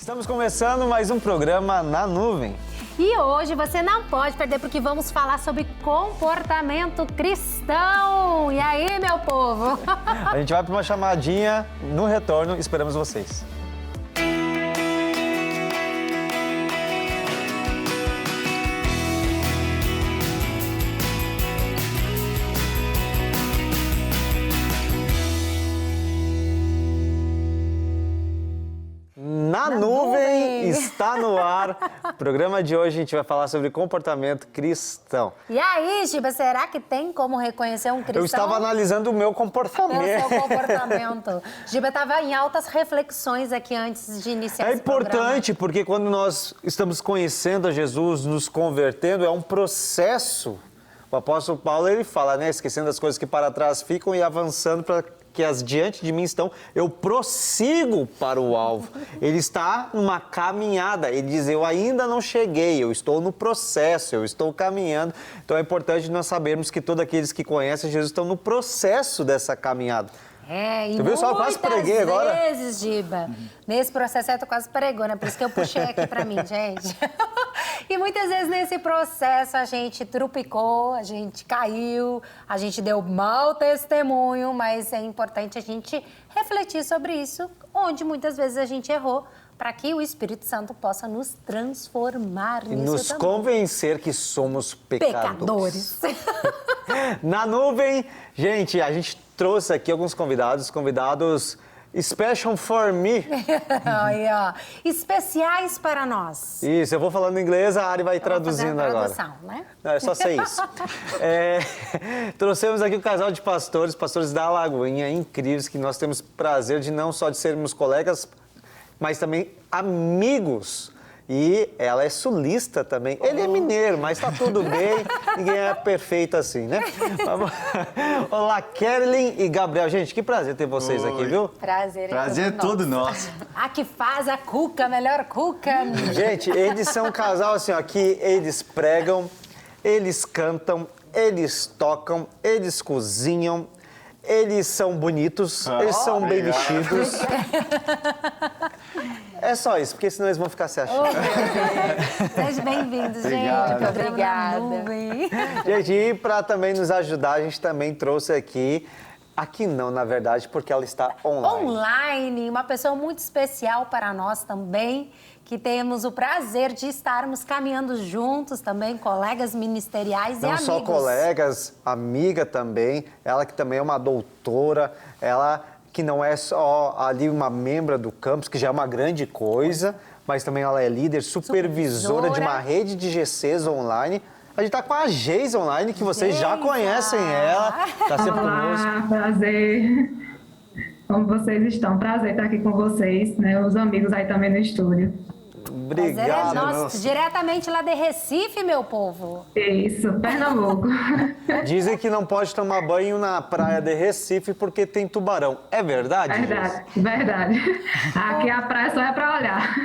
Estamos começando mais um programa Na Nuvem. E hoje você não pode perder porque vamos falar sobre comportamento cristão. E aí, meu povo? A gente vai para uma chamadinha, no retorno esperamos vocês. Na Nuvem está no ar. O programa de hoje a gente vai falar sobre comportamento cristão. E aí, Giba, será que tem como reconhecer um cristão? Eu estava analisando o meu comportamento. O seu comportamento. Giba estava em altas reflexões aqui antes de iniciar esse programa. É importante porque quando nós estamos conhecendo a Jesus, nos convertendo, é um processo. O apóstolo Paulo, ele fala, né? Esquecendo as coisas que para trás ficam e avançando para que as diante de mim estão, eu prossigo para o alvo. Ele está numa caminhada, ele diz, eu ainda não cheguei, eu estou no processo, eu estou caminhando. Então é importante nós sabermos que todos aqueles que conhecem Jesus estão no processo dessa caminhada. É, e tu viu só? Eu quase preguei agora. Muitas vezes, Giba, nesse processo tu quase pregou, né? Por isso que eu puxei aqui pra mim, gente. E muitas vezes nesse processo a gente trupicou, a gente caiu, a gente deu mau testemunho, mas é importante a gente refletir sobre isso, onde muitas vezes a gente errou, para que o Espírito Santo possa nos transformar e nisso nos também. Convencer que somos pecadores. Na Nuvem, gente, a gente trouxe aqui alguns convidados special for me. Aí, ó, especiais para nós. Isso, eu vou falando inglês, a Ari vai traduzindo agora. Né? Não, é só ser isso. Trouxemos aqui um casal de pastores da Lagoinha, incríveis, que nós temos prazer de não só de sermos colegas, mas também amigos. E ela é sulista também. Ele é mineiro, mas tá tudo bem. Ninguém é perfeito assim, né? Olá, Kerlin e Gabriel. Gente, que prazer ter vocês aqui, viu? Prazer é todo nosso. A que faz a cuca, melhor cuca. Gente, eles são um casal assim, ó, que eles pregam, eles cantam, eles tocam, eles cozinham. Eles são bonitos, eles são bem vestidos. É só isso, porque senão eles vão ficar se achando. Sejam bem-vindos, gente. Obrigada. Gente, e para também nos ajudar, a gente também trouxe aqui não, na verdade, porque ela está online. Online, uma pessoa muito especial para nós também, que temos o prazer de estarmos caminhando juntos também, colegas ministeriais e amigos. Não só colegas, amiga também, ela que também é uma doutora, ela que não é só ali uma membra do campus, que já é uma grande coisa, mas também ela é líder, supervisora de uma rede de GCs online. A gente está com a Geis online, que vocês já conhecem ela, está sempre conosco. Olá, prazer. Como vocês estão? Prazer estar aqui com vocês, né? Os amigos aí também no estúdio. Obrigado. Prazer é nosso, diretamente lá de Recife, meu povo. Isso, Pernambuco. Dizem que não pode tomar banho na praia de Recife porque tem tubarão. É verdade? Verdade. Aqui a praia só é para olhar.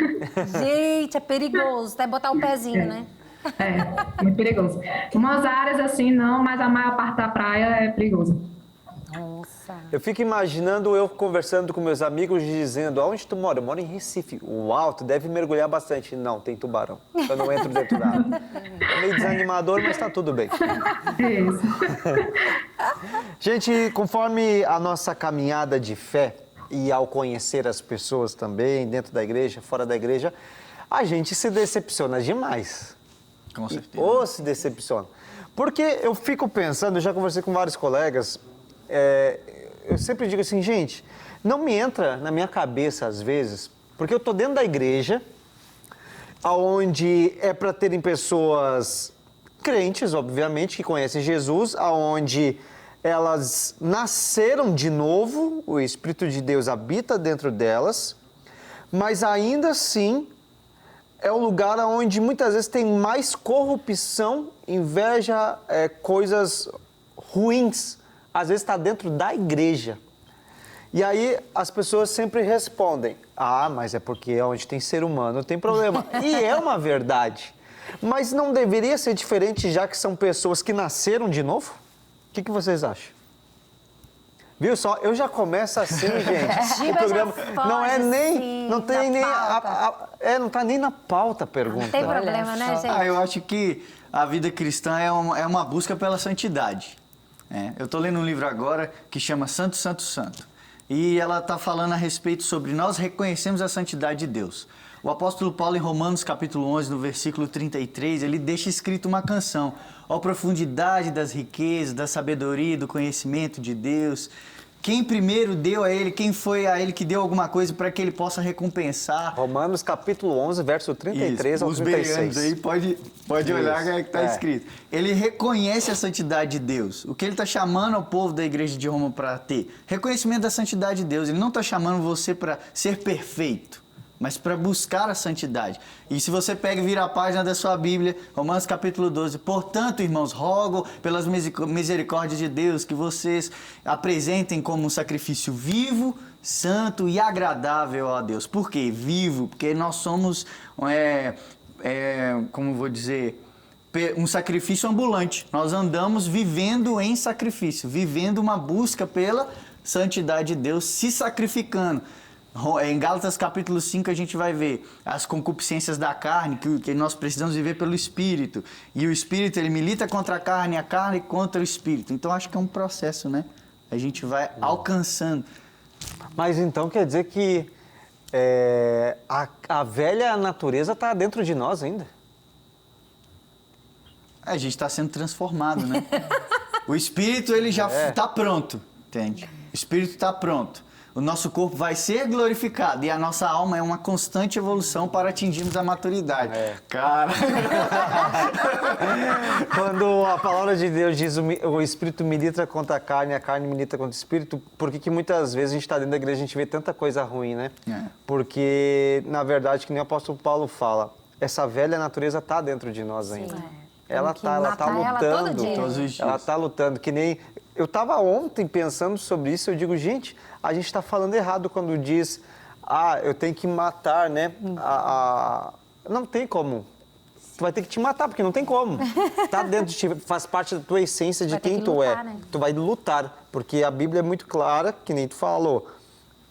Gente, é perigoso, até botar o pezinho, né? É, muito perigoso. Umas áreas assim não, mas a maior parte da praia é perigoso. Nossa. Eu fico imaginando eu conversando com meus amigos dizendo, aonde tu mora? Eu moro em Recife. Uau, tu deve mergulhar bastante. Não, tem tubarão. Eu não entro dentro da água. É meio desanimador, mas tá tudo bem. Isso. Gente, conforme a nossa caminhada de fé e ao conhecer as pessoas também, dentro da igreja, fora da igreja, a gente se decepciona demais. Com certeza. Ou se decepciona. Porque eu fico pensando, eu já conversei com vários colegas, eu sempre digo assim, gente, não me entra na minha cabeça às vezes, porque eu tô dentro da igreja, aonde é para terem pessoas crentes, obviamente, que conhecem Jesus, aonde elas nasceram de novo, o Espírito de Deus habita dentro delas, mas ainda assim é um lugar onde muitas vezes tem mais corrupção, inveja, coisas ruins. Às vezes está dentro da igreja. E aí as pessoas sempre respondem, mas é porque onde tem ser humano tem problema. E é uma verdade. Mas não deveria ser diferente já que são pessoas que nasceram de novo? O que vocês acham? Viu só? Eu já começo assim, gente. Giba O programa já não é foge, nem, sim, não tem da nem, pauta. não tá nem na pauta a pergunta. Não tem problema, né, gente? Eu acho que a vida cristã é uma busca pela santidade. Eu estou lendo um livro agora que chama Santo, Santo, Santo. E ela está falando a respeito sobre nós reconhecemos a santidade de Deus. O apóstolo Paulo, em Romanos capítulo 11, no versículo 33, ele deixa escrito uma canção. Ó profundidade das riquezas, da sabedoria, do conhecimento de Deus. Quem primeiro deu a ele, quem foi a ele que deu alguma coisa para que ele possa recompensar. Romanos capítulo 11, verso 33 Isso, ao os 36. bereanos aí pode olhar o que é que está É. escrito. Ele reconhece a santidade de Deus. O que ele está chamando ao povo da igreja de Roma para ter? Reconhecimento da santidade de Deus. Ele não está chamando você para ser perfeito, mas para buscar a santidade. E se você pega e vira a página da sua Bíblia, Romanos capítulo 12, portanto, irmãos, rogo pelas misericórdias de Deus que vocês apresentem como um sacrifício vivo, santo e agradável a Deus. Por quê? Vivo, porque nós somos, como vou dizer, um sacrifício ambulante. Nós andamos vivendo em sacrifício, vivendo uma busca pela santidade de Deus, se sacrificando. Em Gálatas capítulo 5 a gente vai ver as concupiscências da carne, que nós precisamos viver pelo Espírito. E o Espírito, ele milita contra a carne contra o Espírito. Então acho que é um processo, né? A gente vai alcançando. Mas então quer dizer que a velha natureza está dentro de nós ainda? A gente está sendo transformado, né? O Espírito, ele já está pronto, entende? O Espírito está pronto. O nosso corpo vai ser glorificado e a nossa alma é uma constante evolução para atingirmos a maturidade. Cara... Quando a palavra de Deus diz o Espírito milita contra a carne milita contra o Espírito, por que muitas vezes a gente está dentro da igreja e a gente vê tanta coisa ruim, né? Porque, na verdade, que nem o apóstolo Paulo fala, essa velha natureza está dentro de nós ainda. Ela está lutando. Todos os dias. Ela está lutando, que nem... Eu estava ontem pensando sobre isso, eu digo, gente, a gente está falando errado quando diz, eu tenho que matar, né? Não tem como. Tu vai ter que te matar, porque não tem como. Tá dentro de ti, faz parte da tua essência de quem tu lutar, é. né? Tu vai lutar, porque a Bíblia é muito clara, que nem tu falou.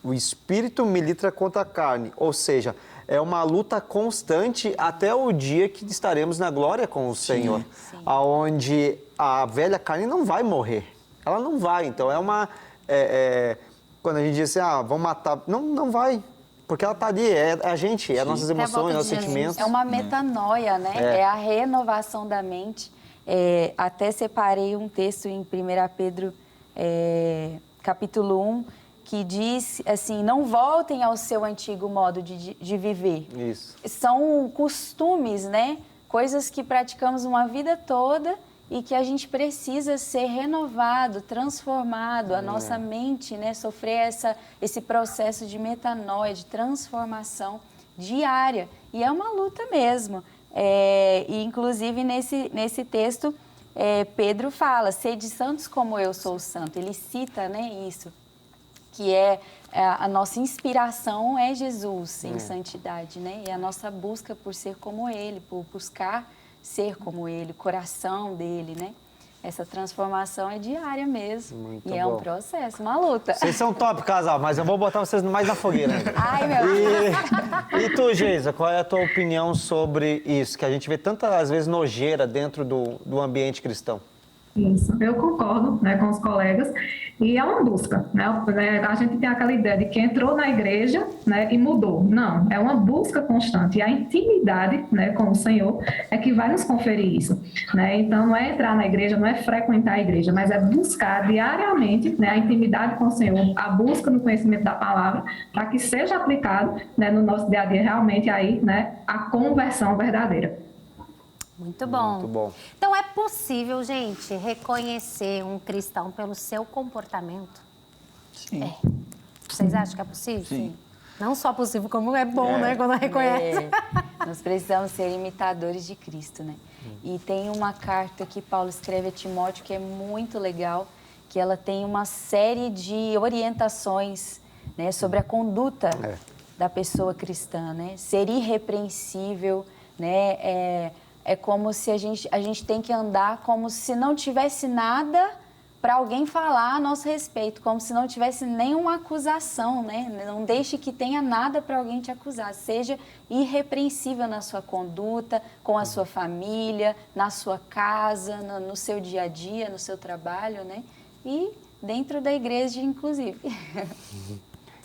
O Espírito milita contra a carne, ou seja, é uma luta constante até o dia que estaremos na glória com o Senhor. Aonde a velha carne não vai morrer. Ela não vai, então quando a gente diz assim, vamos matar, não vai, porque ela está ali, é a gente, é nossas emoções, nossos sentimentos. É uma metanoia, né? É a renovação da mente. Até separei um texto em 1 Pedro, capítulo 1, que diz assim, não voltem ao seu antigo modo de viver. Isso. São costumes, né? Coisas que praticamos uma vida toda e que a gente precisa ser renovado, transformado, a nossa mente, né, sofrer esse processo de metanoia, de transformação diária. E é uma luta mesmo. E, inclusive, nesse texto, Pedro fala, sede santos como eu sou santo. Ele cita, né, isso, que a nossa inspiração é Jesus em santidade, né? E a nossa busca por ser como Ele, por buscar ser como Ele, o coração dele, né? Essa transformação é diária mesmo. Muito e é bom. um processo, uma luta. Vocês são top, casal, mas eu vou botar vocês mais na fogueira. Ai, meu E tu, Geisa, qual é a tua opinião sobre isso? Que a gente vê tantas vezes nojeira dentro do ambiente cristão. Isso, eu concordo, né, com os colegas, e é uma busca, né? A gente tem aquela ideia de que entrou na igreja, né, e mudou. Não, é uma busca constante, e a intimidade, né, com o Senhor é que vai nos conferir isso, né? Então, não é entrar na igreja, não é frequentar a igreja, mas é buscar diariamente, né, a intimidade com o Senhor, a busca no conhecimento da palavra, para que seja aplicado, né, no nosso dia a dia realmente aí, né, a conversão verdadeira. Muito bom. Muito bom. Então, é possível, gente, reconhecer um cristão pelo seu comportamento? Sim. Vocês acham que é possível? Sim. Não só possível, como é bom, né, quando reconhece. Nós precisamos ser imitadores de Cristo, né? E tem uma carta que Paulo escreve a Timóteo que é muito legal, que ela tem uma série de orientações, né, sobre a conduta da pessoa cristã, né? Ser irrepreensível, né? É como se a gente tem que andar como se não tivesse nada para alguém falar a nosso respeito, como se não tivesse nenhuma acusação, né? Não deixe que tenha nada para alguém te acusar. Seja irrepreensível na sua conduta, com a sua família, na sua casa, no seu dia a dia, no seu trabalho, né? E dentro da igreja, inclusive.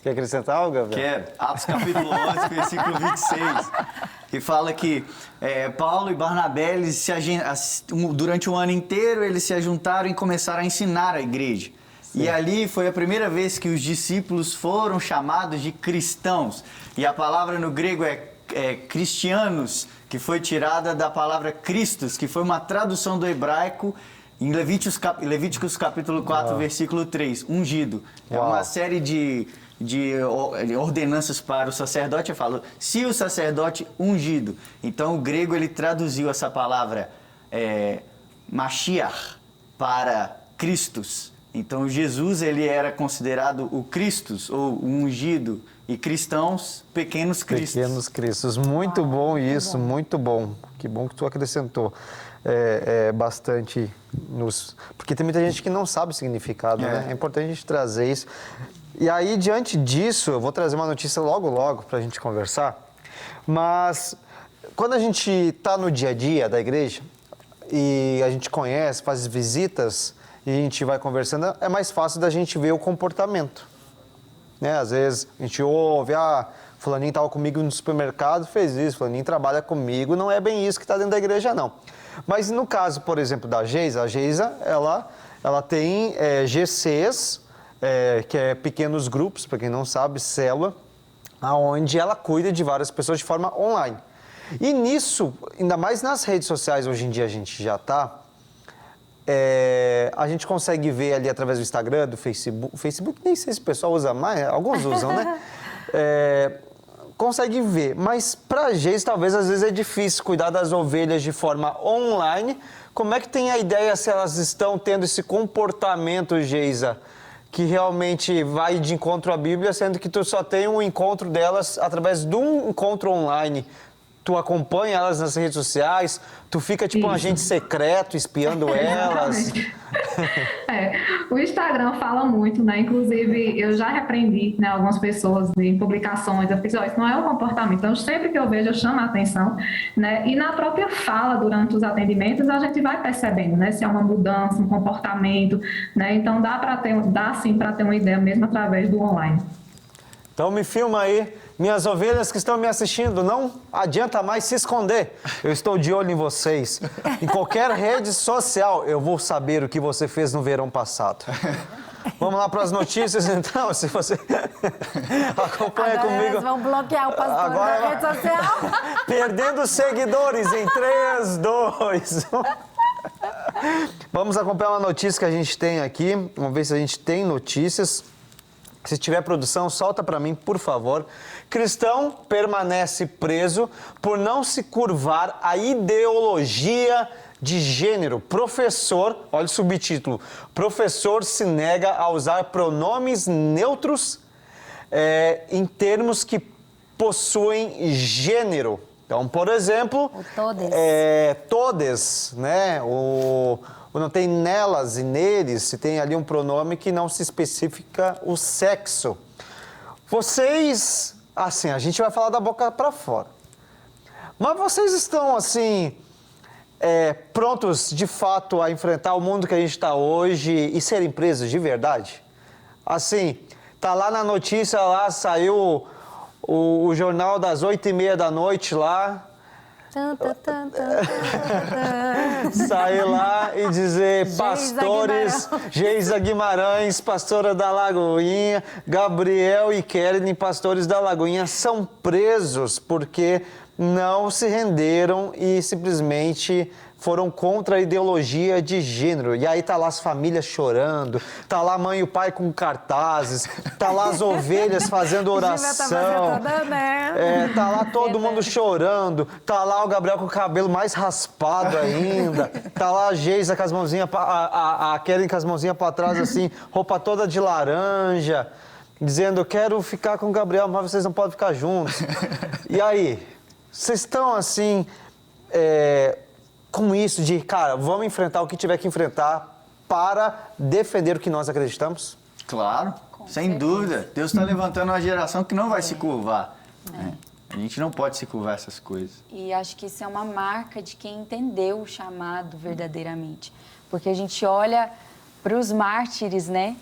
Quer acrescentar algo, Gabriel? Quero. Atos capítulo 11, versículo 26, que fala que Paulo e Barnabé, eles durante o ano inteiro, eles se ajuntaram e começaram a ensinar a igreja. Sim. E ali foi a primeira vez que os discípulos foram chamados de cristãos. E a palavra no grego é cristianos, que foi tirada da palavra Christos, que foi uma tradução do hebraico em Levíticos capítulo 4, versículo 3, ungido. É uma série de ordenanças para o sacerdote. Eu falo, se o sacerdote ungido. Então o grego ele traduziu essa palavra Mashiach para Christus. Então Jesus ele era considerado o Christus ou o ungido e cristãos pequenos cristos. Pequenos cristos, muito bom isso, muito bom. Que bom que tu acrescentou bastante porque tem muita gente que não sabe o significado, né? É importante a gente trazer isso. E aí, diante disso, eu vou trazer uma notícia logo para a gente conversar, mas quando a gente está no dia a dia da igreja e a gente conhece, faz visitas e a gente vai conversando, é mais fácil da gente ver o comportamento, né? Às vezes a gente ouve, fulaninho estava comigo no supermercado, fez isso, fulaninho trabalha comigo, não é bem isso que está dentro da igreja, não. Mas no caso, por exemplo, da Geisa, a Geisa, ela tem GCs, que é pequenos grupos, para quem não sabe, célula, onde ela cuida de várias pessoas de forma online. E nisso, ainda mais nas redes sociais, hoje em dia a gente já está, a gente consegue ver ali através do Instagram, do Facebook. O Facebook nem sei se o pessoal usa mais, alguns usam, né? Consegue ver, mas para a Geisa talvez às vezes é difícil cuidar das ovelhas de forma online. Como é que tem a ideia se elas estão tendo esse comportamento, Geisa, que realmente vai de encontro à Bíblia, sendo que tu só tem um encontro delas através de um encontro online? Tu acompanha elas nas redes sociais, tu fica tipo um agente secreto espiando elas. O Instagram fala muito, né? Inclusive, eu já repreendi, né, algumas pessoas em publicações. Eu fiz, isso não é um comportamento. Então, sempre que eu vejo, eu chamo a atenção, né? E na própria fala, durante os atendimentos, a gente vai percebendo, né? Se é uma mudança, um comportamento, né? Então, dá sim para ter uma ideia mesmo através do online. Então, me filma aí. Minhas ovelhas que estão me assistindo, não adianta mais se esconder. Eu estou de olho em vocês. Em qualquer rede social, eu vou saber o que você fez no verão passado. Vamos lá para as notícias, então, se você acompanha agora comigo. Eles vão bloquear o pastor agora, na rede social. Perdendo seguidores em 3, 2, 1. Vamos acompanhar uma notícia que a gente tem aqui. Vamos ver se a gente tem notícias. Se tiver produção, solta para mim, por favor. Cristão permanece preso por não se curvar à ideologia de gênero. Professor, olha o subtítulo, professor se nega a usar pronomes neutros em termos que possuem gênero. Então, por exemplo, todes, né? Não tem nelas e neles, se tem ali um pronome que não se especifica o sexo. Vocês, assim, a gente vai falar da boca para fora. Mas vocês estão, assim, prontos, de fato, a enfrentar o mundo que a gente está hoje e serem presos de verdade? Assim, tá lá na notícia, lá saiu o jornal das 8h30 da noite lá. Sair lá e dizer pastores, Geisa Guimarães, pastora da Lagoinha, Gabriel e Kelly, pastores da Lagoinha, são presos porque não se renderam e simplesmente foram contra a ideologia de gênero. E aí tá lá as famílias chorando, tá lá a mãe e o pai com cartazes, tá lá as ovelhas fazendo oração, tá lá todo mundo chorando, tá lá o Gabriel com o cabelo mais raspado ainda, tá lá a Geisa com as mãozinhas, a Kelly com as mãozinhas para trás assim, roupa toda de laranja, dizendo, eu quero ficar com o Gabriel, mas vocês não podem ficar juntos. E aí, vocês estão assim... com isso de, cara, vamos enfrentar o que tiver que enfrentar para defender o que nós acreditamos? Claro, sem dúvida. Deus está levantando uma geração que não vai se curvar. Né? A gente não pode se curvar essas coisas. E acho que isso é uma marca de quem entendeu o chamado verdadeiramente. Porque a gente olha para os mártires, né?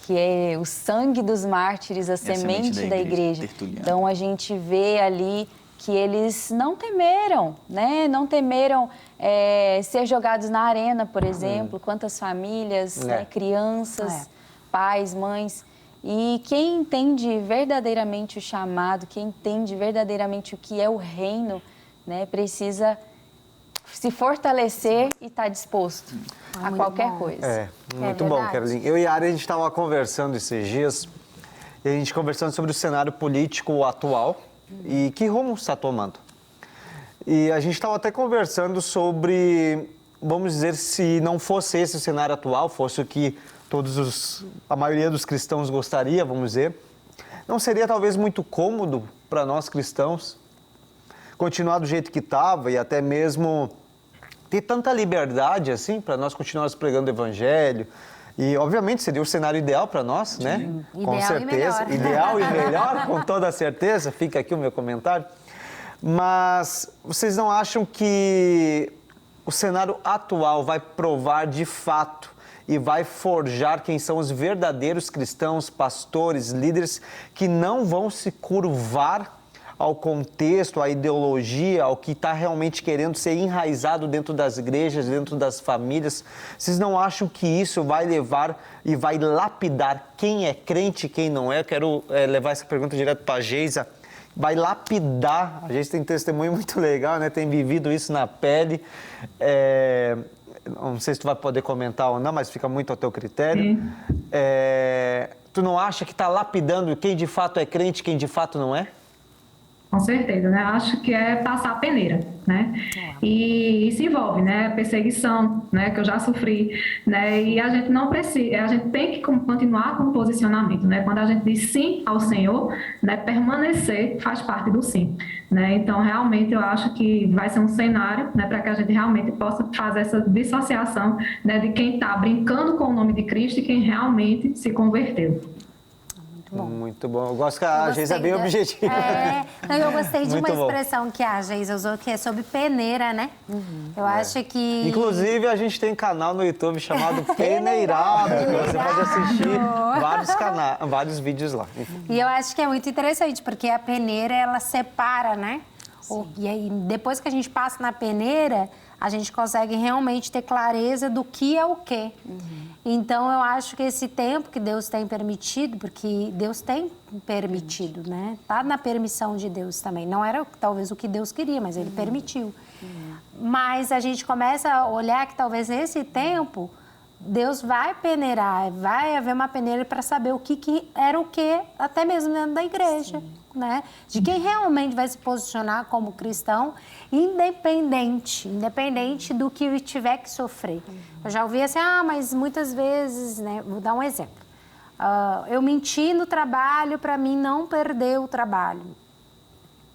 Que é o sangue dos mártires, a semente da igreja. Então a gente vê ali que eles não temeram, né? Não temeram ser jogados na arena, por exemplo. Quantas famílias, né? Crianças, pais, mães. E quem entende verdadeiramente o chamado, quem entende verdadeiramente o que é o reino, né? Precisa se fortalecer e estar disposto a qualquer coisa. Muito bom, Carolina. Eu e a Ari, a gente estava conversando esses dias, e a gente conversando sobre o cenário político atual e que rumo está tomando. E a gente estava até conversando sobre, vamos dizer, se não fosse esse o cenário atual, fosse o que a maioria dos cristãos gostaria, vamos dizer, não seria talvez muito cômodo para nós cristãos continuar do jeito que estava e até mesmo ter tanta liberdade assim para nós continuarmos pregando o evangelho. E obviamente seria o cenário ideal para nós, né? Com certeza. Ideal e melhor, com toda certeza. Fica aqui o meu comentário. Mas vocês não acham que o cenário atual vai provar de fato e vai forjar quem são os verdadeiros cristãos, pastores, líderes que não vão se curvar ao contexto, à ideologia, ao que está realmente querendo ser enraizado dentro das igrejas, dentro das famílias? Vocês não acham que isso vai levar e vai lapidar quem é crente e quem não é? Eu quero levar essa pergunta direto para a Geisa. Vai lapidar, a gente tem testemunho muito legal, né? Tem vivido isso na pele. Não sei se tu vai poder comentar ou não, mas fica muito ao teu critério. Tu não acha que está lapidando quem de fato é crente e quem de fato não é? Com certeza, né? Acho que é passar a peneira, né? E isso envolve, né? Perseguição, né? Que eu já sofri, né? E a gente não precisa, a gente tem que continuar com o posicionamento, né? Quando a gente diz sim ao Senhor, né? Permanecer faz parte do sim, né? Então, realmente, eu acho que vai ser um cenário, né? Para que a gente realmente possa fazer essa dissociação, né? De quem está brincando com o nome de Cristo e quem realmente se converteu. Muito bom. Eu gosto que a Geisa é bem objetiva. Eu gostei de uma expressão que a Geisa usou, que é sobre peneira, né? Eu acho que... Inclusive, a gente tem um canal no YouTube chamado Peneirado, que você pode assistir vários vídeos lá. E eu acho que é muito interessante, porque a peneira, ela separa, né? E aí, depois que a gente passa na peneira, a gente consegue realmente ter clareza do que é o quê. Então, eu acho que esse tempo que Deus tem permitido, porque Deus tem permitido, né? Tá na permissão de Deus também. Não era talvez o que Deus queria, mas Ele permitiu. Mas a gente começa a olhar que talvez nesse tempo Deus vai peneirar, vai haver uma peneira para saber o que era o que, até mesmo dentro da igreja, né? De quem realmente vai se posicionar como cristão, independente do que tiver que sofrer. Eu já ouvi assim, mas muitas vezes, né? Vou dar um exemplo. Eu menti no trabalho para mim não perder o trabalho.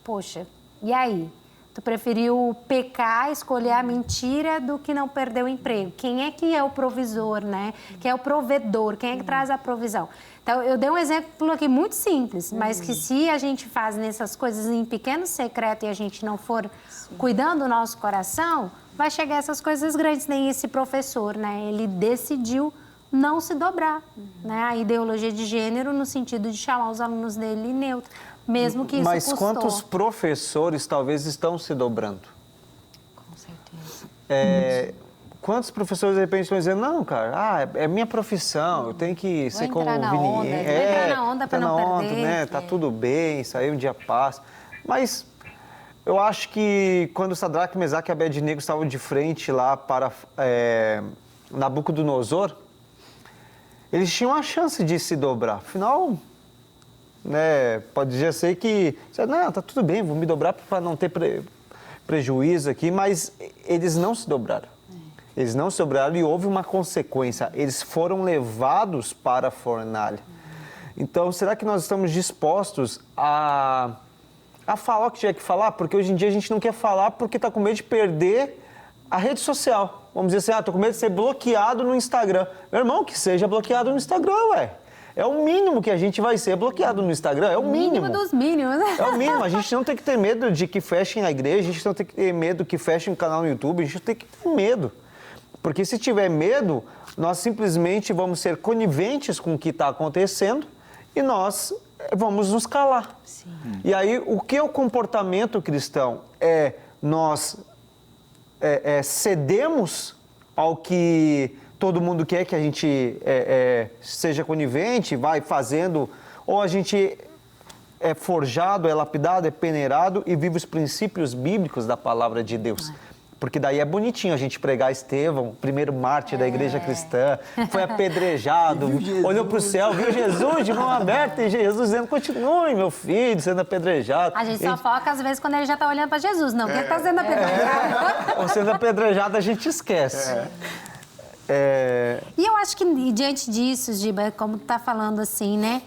Poxa, e aí? Tu preferiu pecar, escolher a mentira do que não perder o emprego. Quem é que é o provisor, né? Quem é o provedor? Quem é que traz a provisão? Então, eu dei um exemplo aqui muito simples, mas que se a gente faz nessas coisas em pequeno secreto e a gente não for cuidando do nosso coração, vai chegar essas coisas grandes. Nem esse professor, né? Ele decidiu não se dobrar, né? A ideologia de gênero no sentido de chamar os alunos dele neutro. Mesmo que isso Mas quantos professores talvez estão se dobrando? Com certeza. Quantos professores de repente estão dizendo, não, cara, é minha profissão, eu tenho que ser conveniente. Vou entrar na onda para não perder. Né? Tá tudo bem, isso aí um dia passa. Mas eu acho que quando Sadraque, Mesaque e Abednego estavam de frente lá para Nabucodonosor, eles tinham a chance de se dobrar. Afinal, né, pode ser que, não, tá tudo bem, vou me dobrar para não ter prejuízo aqui, mas eles não se dobraram. Eles não se dobraram e houve uma consequência. Eles foram levados para a fornalha. Então, será que nós estamos dispostos a falar o que tiver que falar? Porque hoje em dia a gente não quer falar porque está com medo de perder a rede social. Vamos dizer assim, tô com medo de ser bloqueado no Instagram. Meu irmão, que seja bloqueado no Instagram, ué. É o mínimo que a gente vai ser bloqueado no Instagram, é o mínimo. Mínimo dos mínimos, né? É o mínimo, a gente não tem que ter medo de que fechem a igreja, a gente não tem que ter medo que fechem o canal no YouTube, a gente tem que ter medo. Porque se tiver medo, nós simplesmente vamos ser coniventes com o que está acontecendo e nós vamos nos calar. Sim. E aí, o que é o comportamento cristão? Nós cedemos ao que todo mundo quer que a gente seja conivente, vai fazendo, ou a gente é forjado, é lapidado, é peneirado e vive os princípios bíblicos da palavra de Deus. Porque daí é bonitinho a gente pregar Estevão, primeiro mártir da igreja cristã, foi apedrejado, olhou para o céu, viu Jesus de mão aberta e Jesus dizendo, continue, meu filho, sendo apedrejado. A gente só foca às vezes quando ele já está olhando para Jesus, não, porque ele está sendo apedrejado. Ou sendo apedrejado a gente esquece. E eu acho que diante disso, Giba, como tu tá falando assim, né?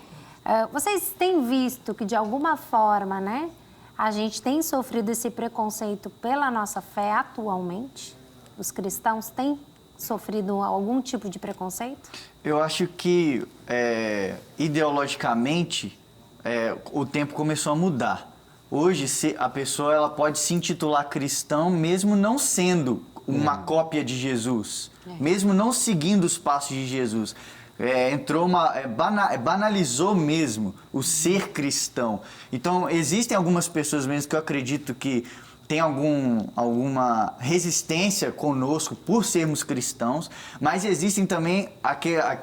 Vocês têm visto que de alguma forma, né? A gente tem sofrido esse preconceito pela nossa fé atualmente? Os cristãos têm sofrido algum tipo de preconceito? Eu acho que, ideologicamente, o tempo começou a mudar. Hoje, a pessoa ela pode se intitular cristão mesmo não sendo uma cópia de Jesus, mesmo não seguindo os passos de Jesus. Banalizou mesmo o ser cristão. Então, existem algumas pessoas mesmo que eu acredito que tem alguma resistência conosco por sermos cristãos, mas existem também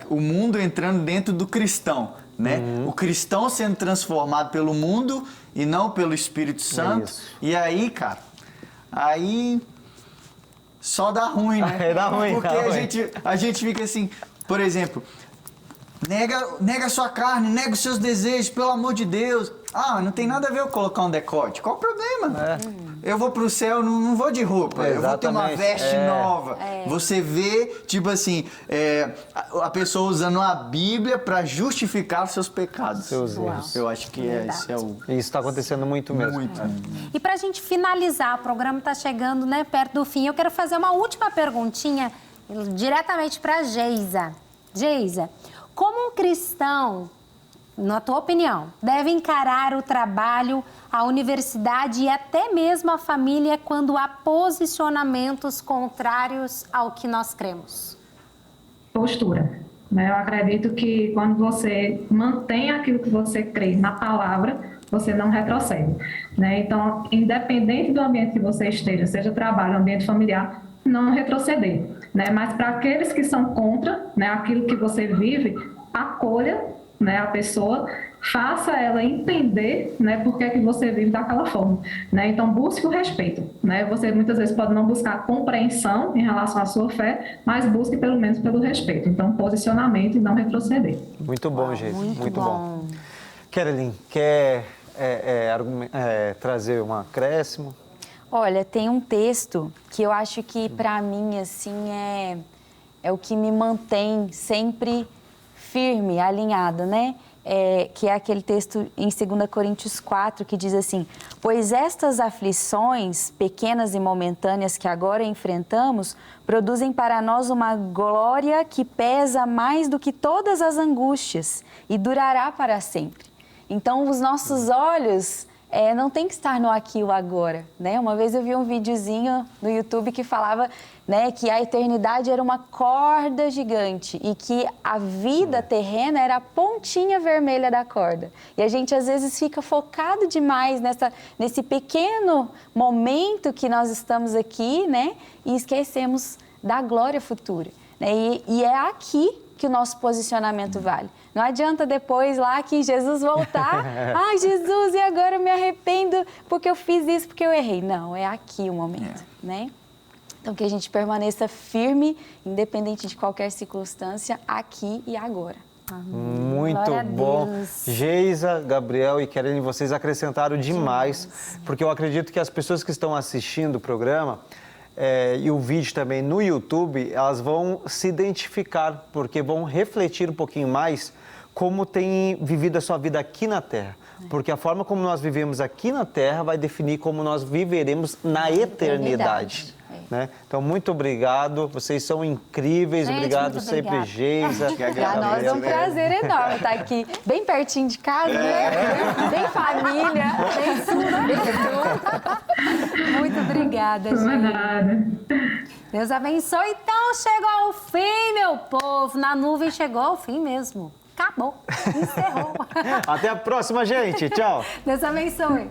o mundo entrando dentro do cristão, né? O cristão sendo transformado pelo mundo e não pelo Espírito Santo. E aí, cara, só dá ruim, né? Dá ruim, porque dá ruim. a gente fica assim, por exemplo, nega a sua carne, nega os seus desejos, pelo amor de Deus. Não tem nada a ver eu colocar um decote. Qual o problema? Eu vou pro céu, não vou de roupa. Eu vou ter uma veste nova. Você vê, tipo assim, a pessoa usando a Bíblia para justificar os seus pecados. Seus erros. Eu acho que esse é o... Isso está acontecendo muito mesmo. Muito. E para a gente finalizar, o programa está chegando, né, perto do fim. Eu quero fazer uma última perguntinha diretamente para Geisa. Geisa, como um cristão, na tua opinião, deve encarar o trabalho, a universidade e até mesmo a família quando há posicionamentos contrários ao que nós cremos? Postura. Eu acredito que quando você mantém aquilo que você crê na palavra, você não retrocede. Então, independente do ambiente que você esteja, seja trabalho, ambiente familiar, não retroceder. Mas para aqueles que são contra aquilo que você vive, acolha a pessoa, faça ela entender por que é que você vive daquela forma. Então, busque o respeito. Você muitas vezes pode não buscar compreensão em relação à sua fé, mas busque pelo menos pelo respeito. Então, posicionamento e não retroceder. Muito bom, gente. Muito bom. Carolyn, quer trazer um acréscimo? Olha, tem um texto que eu acho que, para mim, assim, é o que me mantém sempre firme, alinhada, né? Que é aquele texto em 2 Coríntios 4, que diz assim: pois estas aflições, pequenas e momentâneas que agora enfrentamos, produzem para nós uma glória que pesa mais do que todas as angústias e durará para sempre. Então, os nossos olhos não tem que estar no aqui e o agora, né? Uma vez eu vi um videozinho no YouTube que falava, né, que a eternidade era uma corda gigante e que a vida terrena era a pontinha vermelha da corda. E a gente às vezes fica focado demais nesse pequeno momento que nós estamos aqui, né? E esquecemos da glória futura, né? E é aqui que o nosso posicionamento vale. Não adianta depois lá que Jesus voltar, ai Jesus, e agora eu me arrependo porque eu fiz isso, porque eu errei. Não, é aqui o momento, né? Então que a gente permaneça firme, independente de qualquer circunstância, aqui e agora. Muito bom. Geisa, Gabriel e Keren, vocês acrescentaram demais, porque eu acredito que as pessoas que estão assistindo o programa e o vídeo também no YouTube, elas vão se identificar, porque vão refletir um pouquinho mais como tem vivido a sua vida aqui na Terra. Porque a forma como nós vivemos aqui na Terra vai definir como nós viveremos na eternidade. né? Então, muito obrigado. Vocês são incríveis. Gente, obrigado muito sempre, obrigada. Geisa. Para nós é um prazer enorme estar aqui, bem pertinho de casa, né? Bem família, bem tudo. Muito obrigada, Não é gente. nada. Deus abençoe. Então, chegou ao fim, meu povo. Na nuvem chegou ao fim mesmo. Acabou. Encerrou. Até a próxima, gente. Tchau. Deus abençoe.